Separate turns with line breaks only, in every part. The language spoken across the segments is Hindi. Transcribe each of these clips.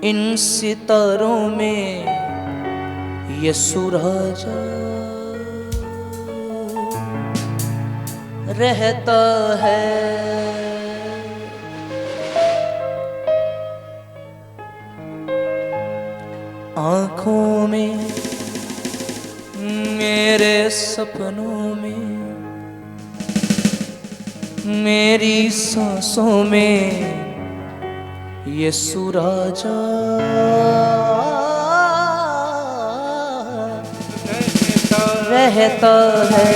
इन सितारों में यीशु राजा रहता है। आँखों में मेरे सपनों में मेरी सांसों में यीशु राजा रहता है।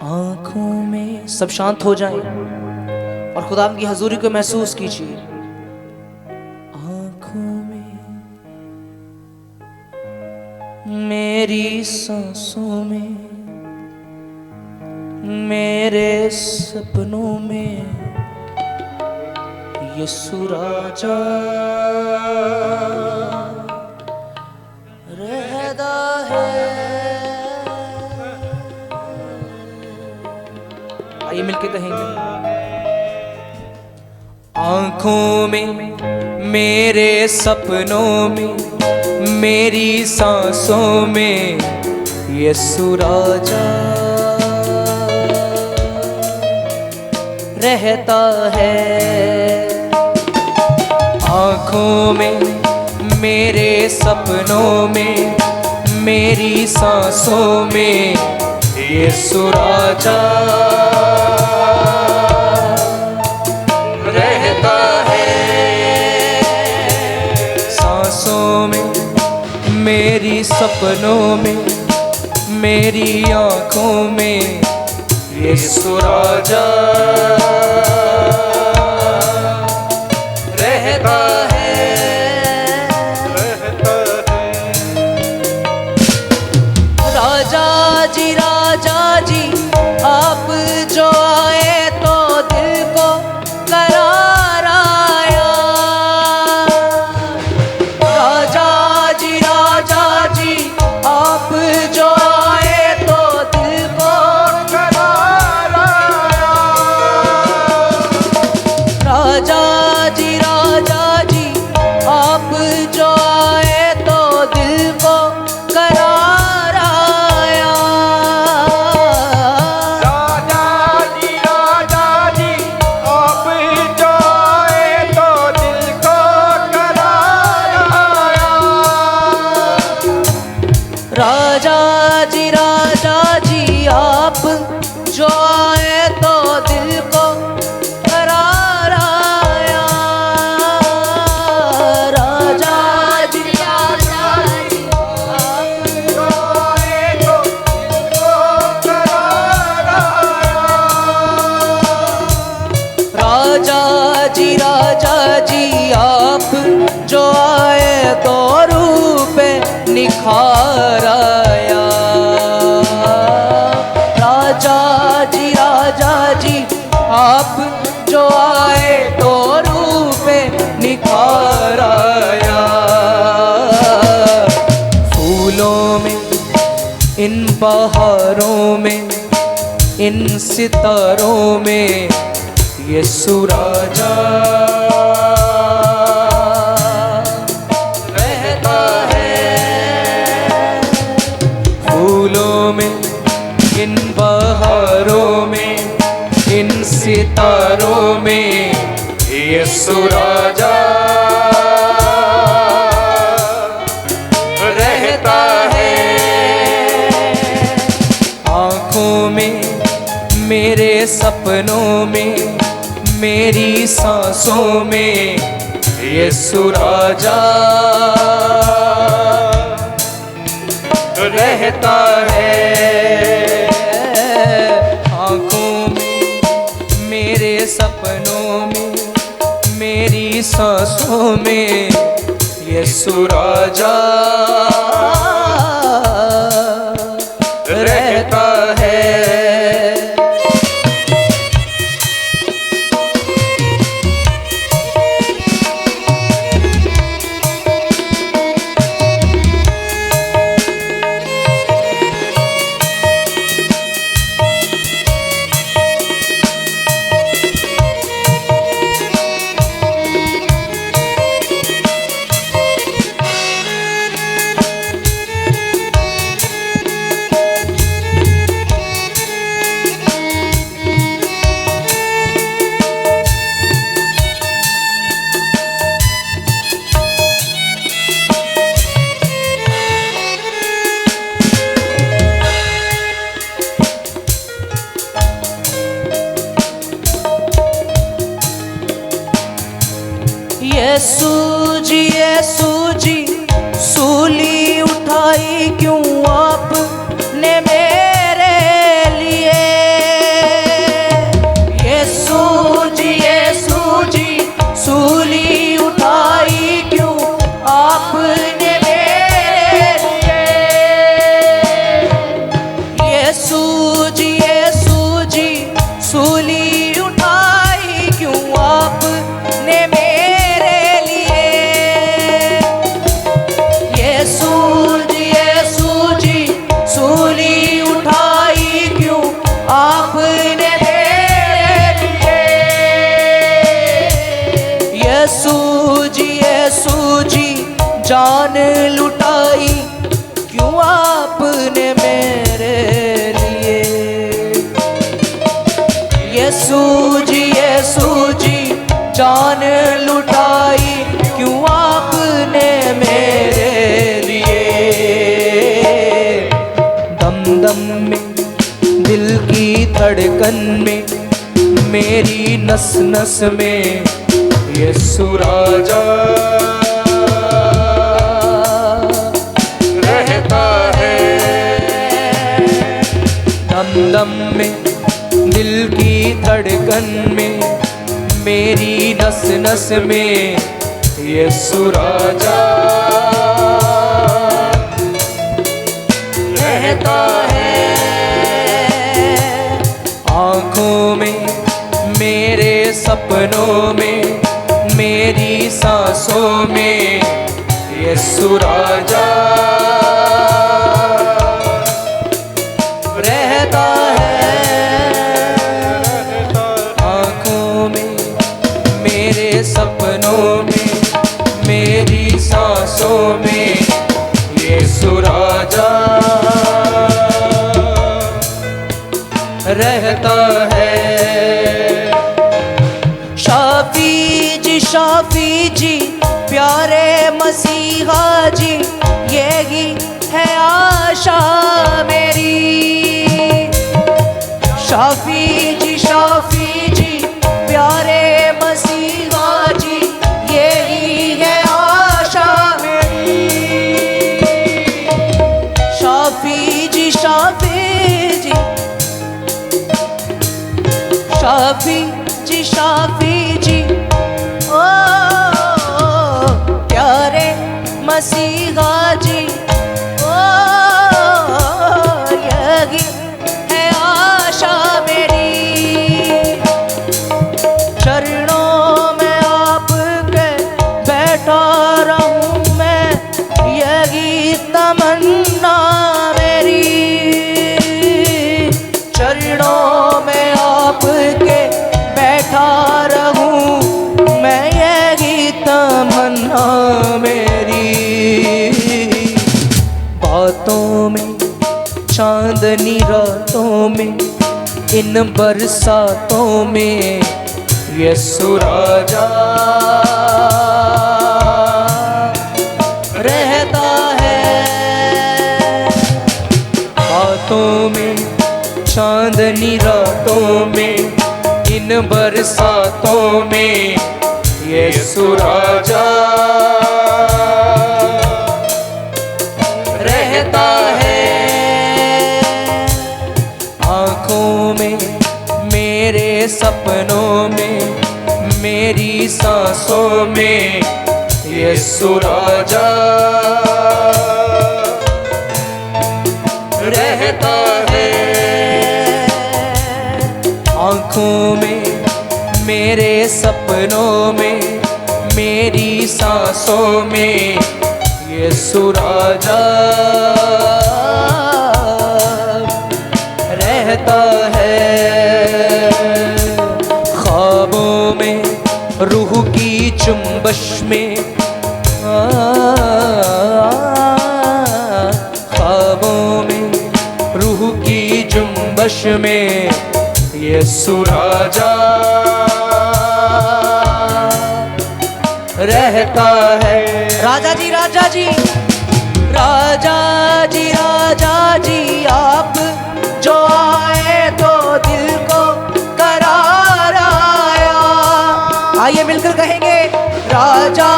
आँखों में सब शांत हो जाएं और खुदा की हजूरी को महसूस कीजिए। आँखों में मेरी सांसों में मेरे सपनों में यीशु राजा रहता है। आइए मिलके कहेंगे। आँखों में मेरे सपनों में मेरी सांसों में यीशु राजा रहता है। आँखों में मेरे सपनों में मेरी सांसों में यीशु राजा रहता है। सांसों में मेरी सपनों में मेरी आँखों में यीशु राजा रहता है। राजा जी आप जो आए तो दिल को करार आया। राजा जी आप जो आए तो दिल को करार आया। राजा जी आप जो आए तो दिल को करार आया।
राजा जी आप जो आए तो दिल को करार आया।
राजा जी आप जो आए तो दिल को करार आया। राजा जी
आप जो आए तो दिल को करार आया।
राजा जी आप जो आए तो रूप निखार आया। राजा जी आप जो आए तो रूप निखार आया। फूलों में इन बहारों में इन सितारों में यीशु राजा रहता है। फूलों में इन बहारों में इन सितारों में यीशु राजा रहता है। आँखों में मेरे सपनों में मेरी सांसों में यीशु राजा रहता है। आँखों में मेरे सपनों में मेरी सांसों में यीशु राजा रहता है। यीशु जी सूली उठाई क्यों आपने मेरे लिए। यीशु जी सूली उठाई क्यों आपने मेरे लिए। यीशु जी सूली उठाई क्यों आपने मेरे लिए। यीशु जी सूली उठाई क्यों आपने मेरे लिए। यीशु जी जान लुटाई क्यों आपने मेरे लिए। यीशु जी जान लुटाई क्यों आपने मेरे लिए। दम दम में दिल की धड़कन में मेरी नस नस में यीशु राजा रहता है। दम दम में दिल की धड़कन में मेरी नस नस में यीशु राजा रहता है। आँखों में मेरे सपनों में मेरी सांसों में यीशु राजा रहता है। आँखों में मेरे सपनों में मेरी सांसों में यीशु राजा रहता है। शाफी जी प्यारे मसीहा जी यही है आशा मेरी। शाफी जी प्यारे मसीहा जी यही है आशा मेरी। शाफी जी ओ प्यारे मसीहा जी ओ यही है आशा मेरी। चरणों में आपके बैठा रहूं मैं यही तमन्ना मेरी। चरणों में आपके बैठा रहूं मैं यही तमन्ना मेरी। बातों में चांदनी रातों में इन बरसातों में यीशु राजा रहता है। बातों में चांदनी रातों में इन बरसातों में यीशु राजा रहता है। आँखों में मेरे सपनों में मेरी सांसों में यीशु राजा रहता है। आँखों में मेरे सपनों में मेरी सांसों में यीशु राजा रहता है। ख्वाबों में रूह की जुम्बश में ख्वाबों में रूह की जुम्बश में यीशु राजा रहता है। राजा जी आप जो आए तो दिल को करार आया। आइए मिलकर कहेंगे राजा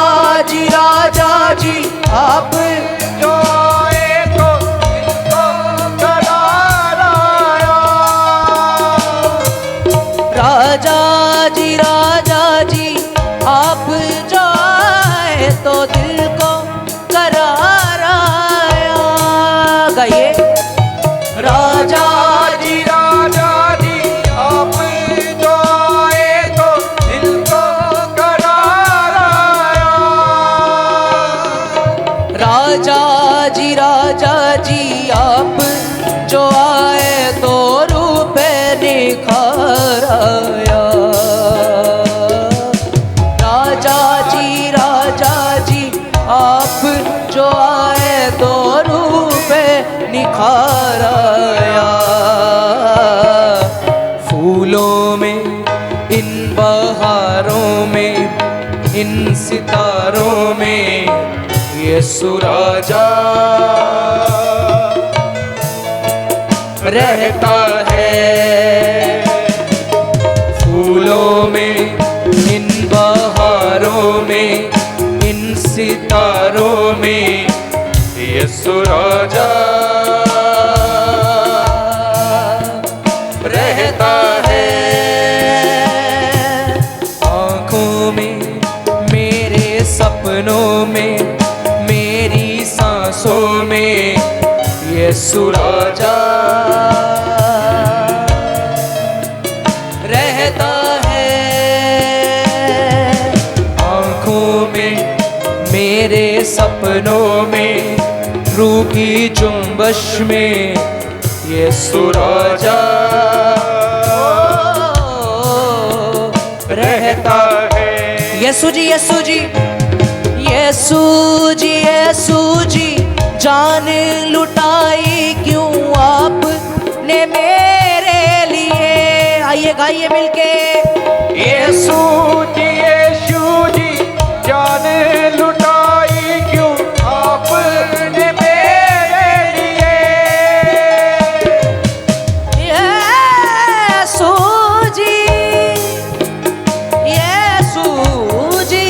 राजा जी आप जो आए तो दिल को करार आया। गाइए। राजा
जी आप जो आए तो दिल को करार आया।
राजा जी आप जो आए तो रूप निखार आया। राजा जी आप जो आए तो रूप निखार आया। फूलों में इन बहारों में इन सितारों में यीशु राजा रहता है। फूलों में इन बहारों में इन सितारों में यीशु राजा रहता है। आँखों में मेरे सपनों में मेरी सांसों में यीशु राजा रहता है। आँखों में मेरे सपनों में रूह की जुम्बश में यीशु राजा रहता है। यीशु जी यीशु जी यीशु जी यीशु जी जान लुटाई क्यों आपने मेरे लिए। आइए गाइए मिलके।
यीशु जी जान लुटाई क्यों आपने मेरे लिए।
यीशु जी यीशु जी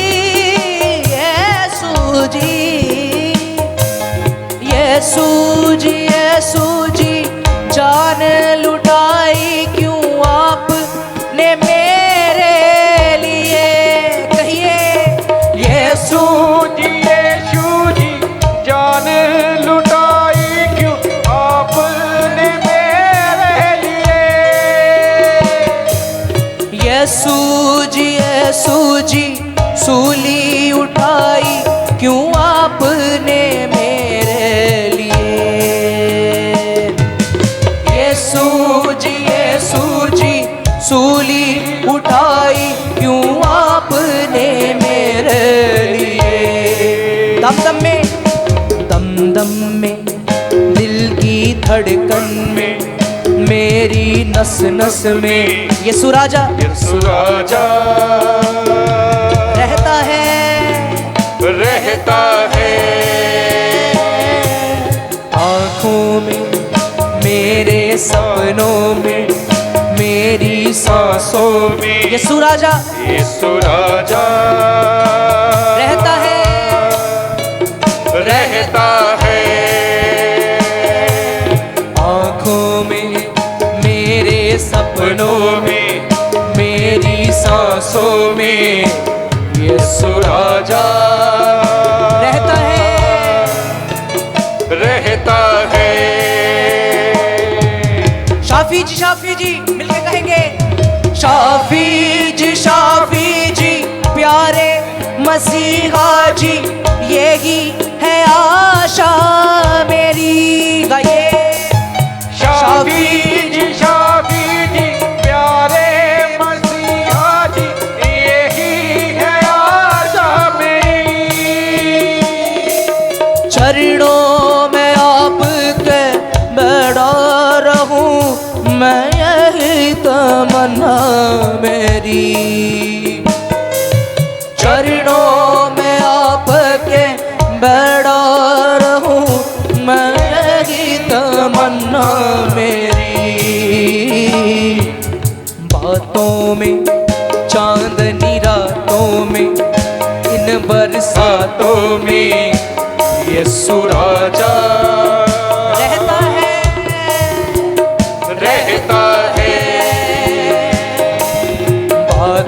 यीशु जी यीशु जी जान लुटाई क्यों आपने मेरे लिए। कहिए।
यीशु जी जान लुटाई क्यों आपने मेरे लिए।
यीशु जी सूली उठाई क्यों आपने मेरे लिए। यीशु जी सूली उठाई क्यों आपने मेरे लिए। दम में दिल की धड़कन में मेरी नस नस में यीशु राजा रहता है। आँखों में मेरे सपनों में मेरी सांसों में यीशु राजा रहता है। आँखों में मेरे सपनों में मेरी सांसों में यीशु राजा रहता है। शाफी जी मिलके कहेंगे। शाफी जी प्यारे मसीहा जी यही है आशा मेरी। गाइए।
शाफी जी प्यारे मसीहा जी यही है आशा मेरी।
चरणों में आपके बैठा रहूं मैं यही तमन्ना मेरी। चरणों में आपके बैठा रहूं मैं यही तमन्ना मेरी। बातों में चांदनी रातों में इन बरसातों में यीशु राजा रहता है।